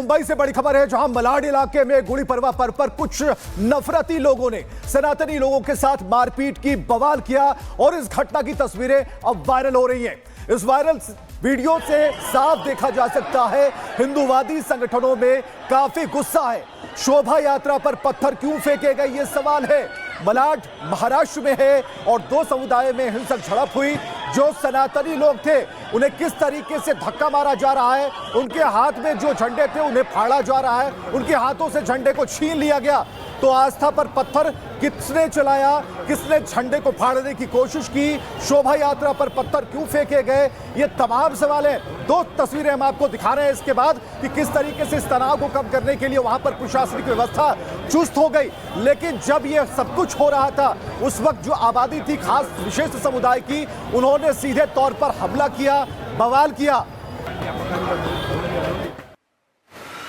मुंबई से बड़ी खबर है, जहां मलाड इलाके में गुड़ी पड़वा पर्व पर कुछ नफरती लोगों ने सनातनी लोगों के साथ मारपीट की, बवाल किया और इस घटना की तस्वीरें अब वायरल हो रही हैं। इस वायरल वीडियो से साफ देखा जा सकता है हिंदूवादी संगठनों में काफी गुस्सा है। शोभा यात्रा पर पत्थर क्यों फेंके गए, ये सवाल है। मलाड महाराष्ट्र में है और दो समुदाय में हिंसक झड़प हुई। जो सनातनी लोग थे उन्हें किस तरीके से धक्का मारा जा रहा है, उनके हाथ में जो झंडे थे उन्हें फाड़ा जा रहा है, उनके हाथों से झंडे को छीन लिया गया। तो आस्था पर पत्थर किसने चलाया, किसने झंडे को फाड़ने की कोशिश की, शोभा यात्रा पर पत्थर क्यों फेंके गए, ये तमाम सवाल हैं। दो तस्वीरें हम आपको दिखा रहे हैं इसके बाद कि किस तरीके से इस तनाव को कम करने के लिए वहां पर प्रशासनिक व्यवस्था चुस्त हो गई। लेकिन जब यह सब कुछ हो रहा था उस वक्त जो आबादी थी खास विशेष समुदाय की, उन्होंने सीधे तौर पर हमला किया, बवाल किया।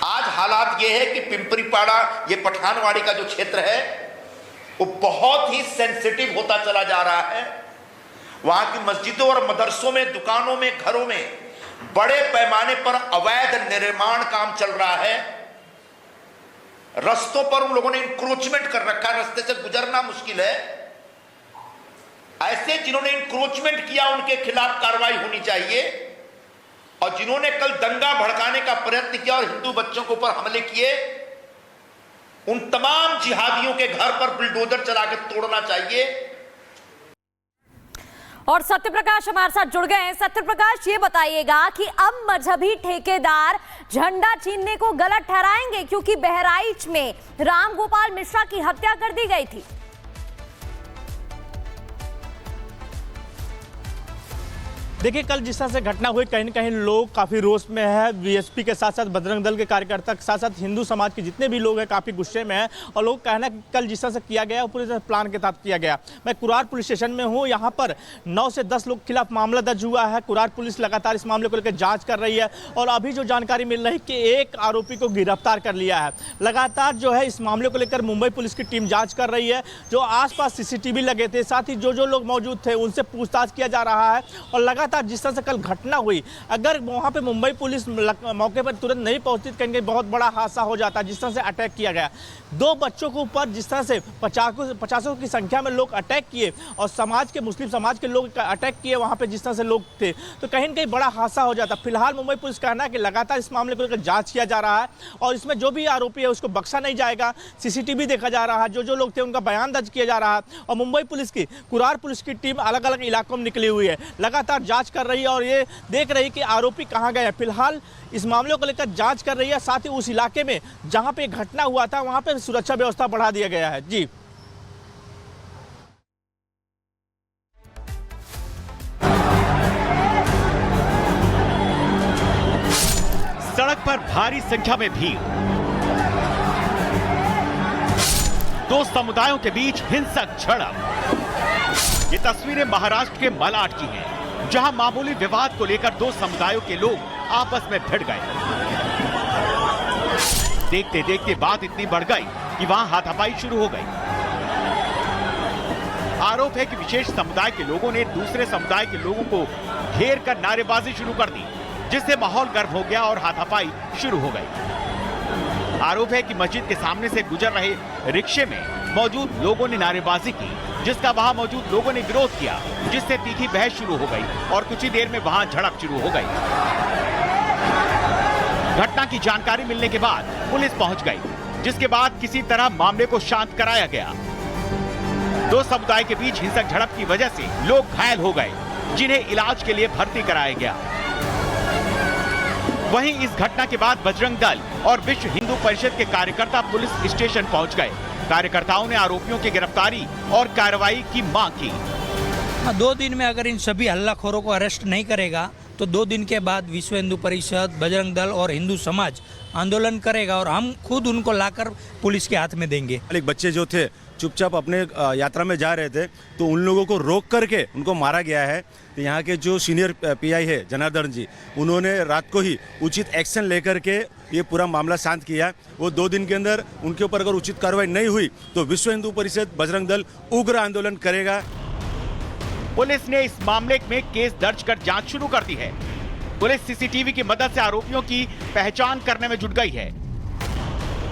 आज हालात ये है कि पिंपरीपाड़ा, ये पठानवाड़ी का जो क्षेत्र है वो बहुत ही सेंसिटिव होता चला जा रहा है। वहां की मस्जिदों और मदरसों में, दुकानों में, घरों में बड़े पैमाने पर अवैध निर्माण काम चल रहा है। रस्तों पर उन लोगों ने इंक्रोचमेंट कर रखा है, रास्ते से गुजरना मुश्किल है। ऐसे जिन्होंने इंक्रोचमेंट किया उनके खिलाफ कार्रवाई होनी चाहिए, और जिन्होंने कल दंगा भड़काने का प्रयत्न किया और हिंदू बच्चों के ऊपर हमले किए, उन तमाम जिहादियों के घर पर बुलडोजर चला के तोड़ना चाहिए। और सत्यप्रकाश हमारे साथ जुड़ गए हैं। सत्यप्रकाश, ये बताइएगा कि अब मजहबी ठेकेदार झंडा छीनने को गलत ठहराएंगे, क्योंकि बहराइच में राम गोपाल मिश्रा की हत्या कर दी गई थी। देखिए, कल जिस तरह से घटना हुई, कहीं न कहीं लोग काफ़ी रोष में है। बीएसपी के साथ साथ बजरंग दल के कार्यकर्ता के साथ साथ हिंदू समाज के जितने भी लोग हैं काफ़ी गुस्से में हैं। और लोग कहना कि कल जिस तरह से किया गया वो पूरी तरह प्लान के साथ किया गया। मैं कुरार पुलिस स्टेशन में हूँ, यहाँ पर 9 से 10 लोग के खिलाफ मामला दर्ज हुआ है। कुरार पुलिस लगातार इस मामले को लेकर जाँच कर रही है और अभी जो जानकारी मिल रही है कि एक आरोपी को गिरफ्तार कर लिया है। लगातार जो है इस मामले को लेकर मुंबई पुलिस की टीम जाँच कर रही है। जो आसपास CCTV लगे थे, साथ ही जो लोग मौजूद थे उनसे पूछताछ किया जा रहा है। और लगातार जिस तरह से कल घटना हुई, अगर वहां पे मुंबई पुलिस मौके पर तुरंत नहीं पहुंचती, कहीं बहुत बड़ा हादसा हो जाता। जिस तरह से अटैक किया गया, 2 बच्चों के ऊपर जिस तरह से 50 की संख्या में लोग अटैक किए और समाज के, मुस्लिम समाज के लोग अटैक किए वहां पे जिस तरह से लोग थे, तो कहीं न कहीं बड़ा हादसा हो जाता। फिलहाल मुंबई पुलिस का कहना है कि लगातार इस मामले को लेकर जांच किया जा रहा है और इसमें जो भी आरोपी है उसको बख्शा नहीं जाएगा। CCTV देखा जा रहा है, जो लोग थे उनका बयान दर्ज किया जा रहा है। और मुंबई पुलिस की, कुरार पुलिस की टीम अलग अलग इलाकों में निकली हुई है, लगातार जाँच कर रही है और ये देख रही कि आरोपी कहां गए हैं। फिलहाल इस मामले को लेकर जांच कर रही है। साथ ही उस इलाके में जहां पे घटना हुआ था वहां पे सुरक्षा व्यवस्था बढ़ा दिया गया है। जी, सड़क पर भारी संख्या में भीड़, 2 समुदायों के बीच हिंसक झड़प। ये तस्वीरें महाराष्ट्र के मलाड की हैं, जहां मामूली विवाद को लेकर 2 समुदायों के लोग आपस में भिड़ गए। देखते देखते बात इतनी बढ़ गई कि वहां हाथापाई शुरू हो गई। आरोप है कि विशेष समुदाय के लोगों ने दूसरे समुदाय के लोगों को घेर कर नारेबाजी शुरू कर दी, जिससे माहौल गर्म हो गया और हाथापाई शुरू हो गई। आरोप है कि मस्जिद के सामने से गुजर रहे रिक्शे में मौजूद लोगों ने नारेबाजी की, जिसका वहां मौजूद लोगों ने विरोध किया, जिससे तीखी बहस शुरू हो गई और कुछ ही देर में वहां झड़प शुरू हो गई। घटना की जानकारी मिलने के बाद पुलिस पहुंच गई, जिसके बाद किसी तरह मामले को शांत कराया गया। 2 समुदाय के बीच हिंसक झड़प की वजह से लोग घायल हो गए, जिन्हें इलाज के लिए भर्ती कराया गया। वहीं इस घटना के बाद बजरंग दल और विश्व हिंदू परिषद के कार्यकर्ता पुलिस स्टेशन पहुंच गए। कार्यकर्ताओं ने आरोपियों की गिरफ्तारी और कार्रवाई की मांग की। 2 दिन में अगर इन सभी हल्लाखोरों को अरेस्ट नहीं करेगा तो 2 दिन के बाद विश्व हिंदू परिषद, बजरंग दल और हिंदू समाज आंदोलन करेगा और हम खुद उनको लाकर पुलिस के हाथ में देंगे। एक बच्चे जो थे चुपचाप अपने यात्रा में जा रहे थे, तो उन लोगों को रोक करके उनको मारा गया है। तो यहाँ के जो सीनियर PI है जनार्दन जी, उन्होंने रात को ही उचित एक्शन लेकर के ये पूरा मामला शांत किया। वो 2 दिन के अंदर उनके ऊपर अगर उचित कार्रवाई नहीं हुई तो विश्व हिंदू परिषद, बजरंग दल उग्र आंदोलन करेगा। पुलिस ने इस मामले में केस दर्ज कर जांच शुरू कर दी है। पुलिस सीसीटीवी की मदद से आरोपियों की पहचान करने में जुट गई है।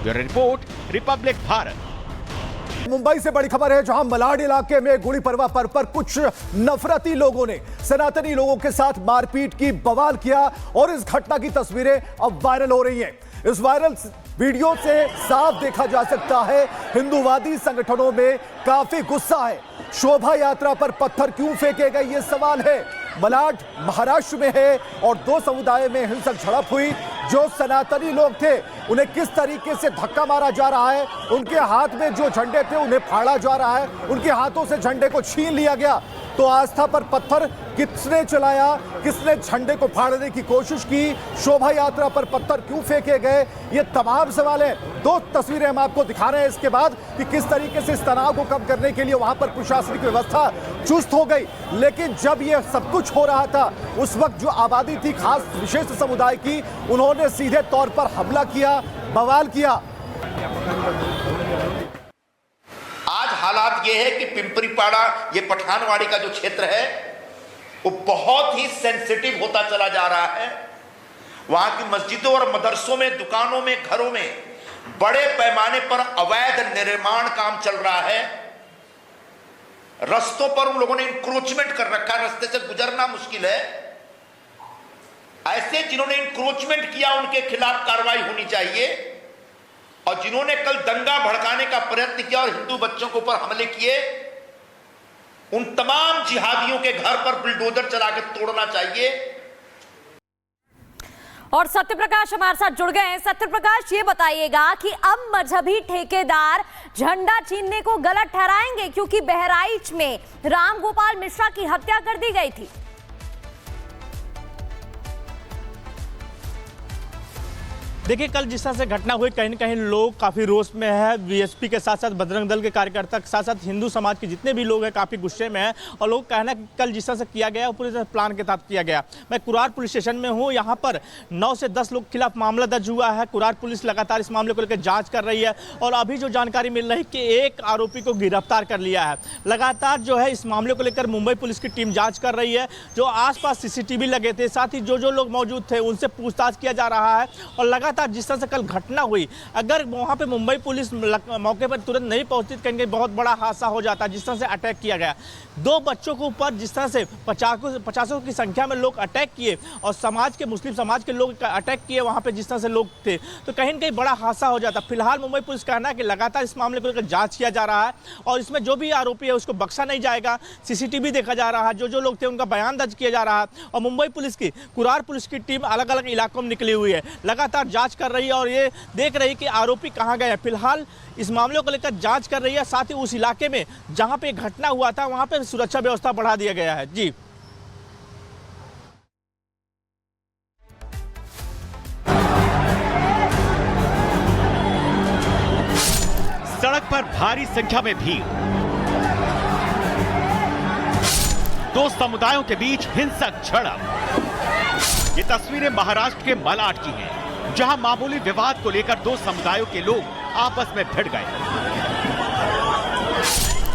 Bureau report, Republic Bharat. Mumbai से बड़ी खबर है, जहां मलाड इलाके में गुड़ी पड़वा पर्व पर कुछ नफरती लोगों ने सनातनी लोगों के साथ मारपीट की, बवाल किया और इस घटना की तस्वीरें अब वायरल हो रही हैं। इस वायरल वीडियो से साफ देखा जा सकता है हिंदूवादी संगठनों में काफी गुस्सा है। शोभा यात्रा पर पत्थर क्यों फेंके गए, ये सवाल है। मलाड महाराष्ट्र में है और दो समुदाय में हिंसक झड़प हुई। जो सनातनी लोग थे उन्हें किस तरीके से धक्का मारा जा रहा है, उनके हाथ में जो झंडे थे उन्हें फाड़ा जा रहा है, उनके हाथों से झंडे को छीन लिया गया। तो आस्था पर पत्थर किसने चलाया, किसने झंडे को फाड़ने की कोशिश की, शोभा यात्रा पर पत्थर क्यों फेंके गए, ये तमाम सवाल हैं। दो तस्वीरें हम आपको दिखा रहे हैं इसके बाद कि किस तरीके से इस तनाव को कम करने के लिए वहां पर प्रशासनिक व्यवस्था चुस्त हो गई। लेकिन जब ये सब कुछ हो रहा था उस वक्त जो आबादी थी खास विशेष समुदाय की, उन्होंने सीधे तौर पर हमला किया, बवाल किया। आज हालात ये है कि पिंपरीपाड़ा, ये पठानवाड़ी का जो क्षेत्र है वो बहुत ही सेंसिटिव होता चला जा रहा है। वहां की मस्जिदों और मदरसों में, दुकानों में, घरों में बड़े पैमाने पर अवैध निर्माण काम चल रहा है। रस्तों पर उन लोगों ने इंक्रोचमेंट कर रखा है, रास्ते से गुजरना मुश्किल है। ऐसे जिन्होंने इंक्रोचमेंट किया उनके खिलाफ कार्रवाई होनी चाहिए, और जिन्होंने कल दंगा भड़काने का प्रयत्न किया और हिंदू बच्चों के ऊपर हमले किए, उन तमाम जिहादियों के घर पर बुलडोजर चला के तोड़ना चाहिए। और सत्यप्रकाश हमारे साथ जुड़ गए हैं। सत्यप्रकाश, ये बताइएगा कि अब मजहबी ठेकेदार झंडा छीनने को गलत ठहराएंगे, क्योंकि बहराइच में राम गोपाल मिश्रा की हत्या कर दी गई थी। देखिए, कल जिस तरह से घटना हुई, कहीं न कहीं लोग काफ़ी रोष में है। बीएसपी के साथ साथ बजरंग दल के कार्यकर्ता के साथ साथ हिंदू समाज के जितने भी लोग हैं काफ़ी गुस्से में हैं। और लोग कहना कि कल जिस तरह से किया गया पूरी तरह प्लान के तहत किया गया। मैं कुरार पुलिस स्टेशन में हूँ, यहाँ पर 9 से 10 लोग के खिलाफ मामला दर्ज हुआ है। कुरार पुलिस लगातार इस मामले को लेकर जाँच कर रही है और अभी जो जानकारी मिल रही है कि एक आरोपी को गिरफ्तार कर लिया है। लगातार जो है इस मामले को लेकर मुंबई पुलिस की टीम जाँच कर रही है। जो आसपास CCTV लगे थे, साथ ही जो लोग मौजूद थे उनसे पूछताछ किया जा रहा है। और लगातार जिस तरह से कल घटना हुई, अगर वहां पे मुंबई पुलिस मौके पर तुरंत नहीं पहुंचती तो कहीं बहुत बड़ा हादसा हो जाता। जिस तरह से अटैक किया गया, 2 बच्चों के ऊपर जिस तरह से 50 की संख्या में लोग अटैक किए और समाज के, मुस्लिम समाज के लोग अटैक किए वहां पे जिस तरह से लोग थे, तो कहीं न कहीं बड़ा हादसा हो जाता। फिलहाल मुंबई पुलिस कहना है कि लगातार इस मामले को लेकर जांच किया जा रहा है और इसमें जो भी आरोपी है उसको बख्शा नहीं जाएगा। CCTV देखा जा रहा है, जो लोग थे उनका बयान दर्ज किया जा रहा है। और मुंबई पुलिस की, कुरार पुलिस की टीम अलग अलग इलाकों में निकली हुई है, लगातार जाँच कर रही है और ये देख रही कि आरोपी कहां गए हैं। फिलहाल इस मामले को लेकर जांच कर रही है। साथ ही उस इलाके में जहां पे घटना हुआ था वहां पे सुरक्षा व्यवस्था बढ़ा दिया गया है। जी, सड़क पर भारी संख्या में भीड़, 2 समुदायों के बीच हिंसक झड़प। ये तस्वीरें महाराष्ट्र के मलाड की हैं, जहां मामूली विवाद को लेकर 2 समुदायों के लोग आपस में भिड़ गए।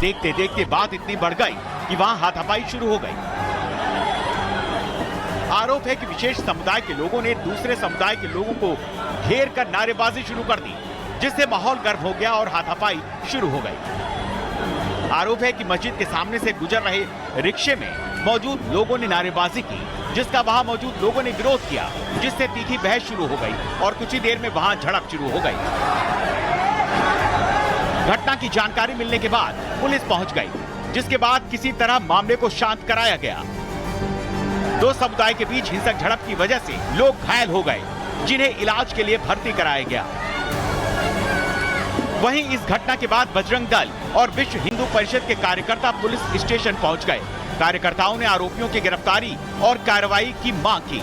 देखते देखते बात इतनी बढ़ गई कि वहां हाथापाई शुरू हो गई। आरोप है कि विशेष समुदाय के लोगों ने दूसरे समुदाय के लोगों को घेर कर नारेबाजी शुरू कर दी, जिससे माहौल गर्म हो गया और हाथापाई शुरू हो गई। आरोप है कि मस्जिद के सामने से गुजर रहे रिक्शे में मौजूद लोगों ने नारेबाजी की, जिसका वहां मौजूद लोगों ने विरोध किया, जिससे तीखी बहस शुरू हो गई और कुछ ही देर में वहां झड़प शुरू हो गई। घटना की जानकारी मिलने के बाद पुलिस पहुंच गई, जिसके बाद किसी तरह मामले को शांत कराया गया। 2 समुदाय के बीच हिंसक झड़प की वजह से लोग घायल हो गए, जिन्हें इलाज के लिए भर्ती कराया गया। वहीं इस घटना के बाद बजरंग दल और विश्व हिंदू परिषद के कार्यकर्ता पुलिस स्टेशन पहुंच गए। कार्यकर्ताओं ने आरोपियों की गिरफ्तारी और कार्रवाई की मांग की।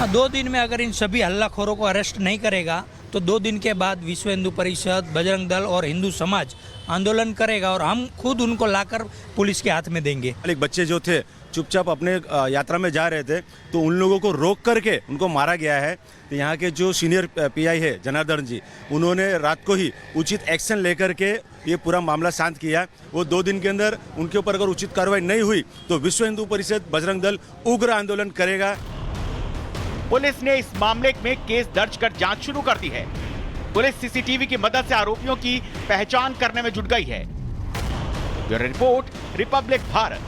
2 दिन में अगर इन सभी हल्लाखोरों को अरेस्ट नहीं करेगा तो 2 दिन के बाद विश्व हिंदू परिषद, बजरंग दल और हिंदू समाज आंदोलन करेगा और हम खुद उनको लाकर पुलिस के हाथ में देंगे। एक बच्चे जो थे चुपचाप अपने यात्रा में जा रहे थे, तो उन लोगों को रोक करके उनको मारा गया है। तो यहाँ के जो सीनियर PI है जनार्दन जी, उन्होंने रात को ही उचित एक्शन लेकर के ये पूरा मामला शांत किया। वो 2 दिन के अंदर उनके ऊपर अगर उचित कार्रवाई नहीं हुई तो विश्व हिंदू परिषद, बजरंग दल उग्र आंदोलन करेगा। पुलिस ने इस मामले में केस दर्ज कर जांच शुरू कर दी है। पुलिस सीसीटीवी की मदद से आरोपियों की पहचान करने में जुट गई है। Bureau report, Republic Bharat.